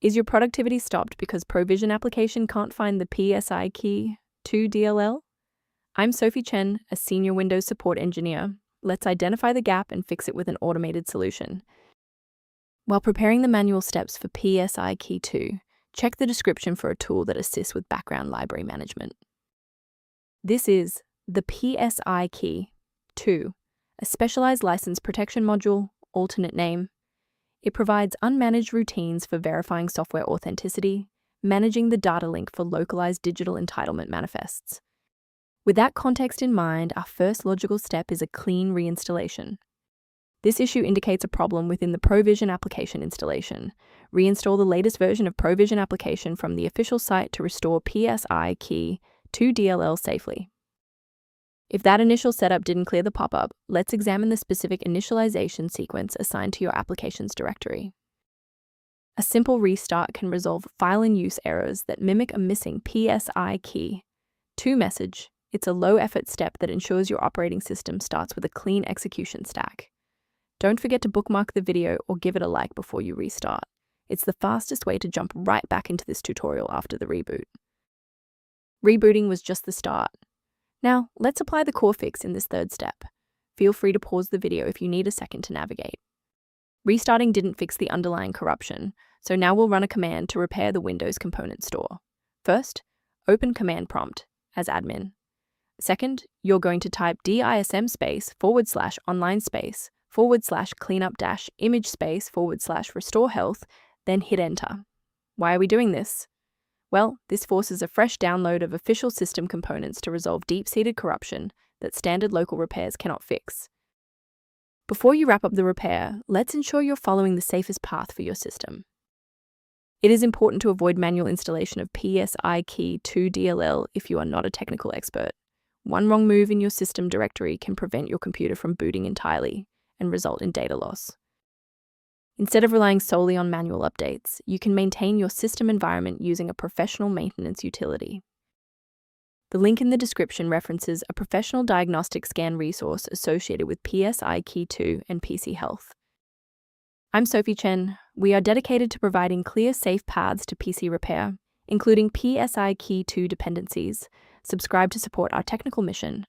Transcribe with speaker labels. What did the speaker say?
Speaker 1: Is your productivity stopped because Provision application can't find the PSI key to DLL? I'm Sophie Chen, a senior Windows support engineer. Let's identify the gap and fix it with an automated solution. While preparing the manual steps for PSI key 2, check the description for a tool that assists with background library management. This is the PSI key 2, a specialized license protection module, alternate name. It provides unmanaged routines for verifying software authenticity, managing the data link for localized digital entitlement manifests. With that context in mind, our first logical step is a clean reinstallation. This issue indicates a problem within the Provision application installation. Reinstall the latest version of Provision application from the official site to restore PSI key to DLL safely. If that initial setup didn't clear the pop-up, let's examine the specific initialization sequence assigned to your application's directory. A simple restart can resolve file in use errors that mimic a missing PSI key 2 message. It's a low-effort step that ensures your operating system starts with a clean execution stack. Don't forget to bookmark the video or give it a like before you restart. It's the fastest way to jump right back into this tutorial after the reboot. Rebooting was just the start. Now, let's apply the core fix in this third step. Feel free to pause the video if you need a second to navigate. Restarting didn't fix the underlying corruption, so now we'll run a command to repair the Windows component store. First, open command prompt as admin. Second, you're going to type dism /online /cleanup -image /restore health, then hit enter. Why are we doing this? Well, this forces a fresh download of official system components to resolve deep-seated corruption that standard local repairs cannot fix. Before you wrap up the repair, let's ensure you're following the safest path for your system. It is important to avoid manual installation of PSI key 2 DLL if you are not a technical expert. One wrong move in your system directory can prevent your computer from booting entirely and result in data loss. Instead of relying solely on manual updates, you can maintain your system environment using a professional maintenance utility. The link in the description references a professional diagnostic scan resource associated with PSI key 2 and PC health. I'm Sophie Chen. We are dedicated to providing clear, safe paths to PC repair, including PSI key 2 dependencies. Subscribe to support our technical mission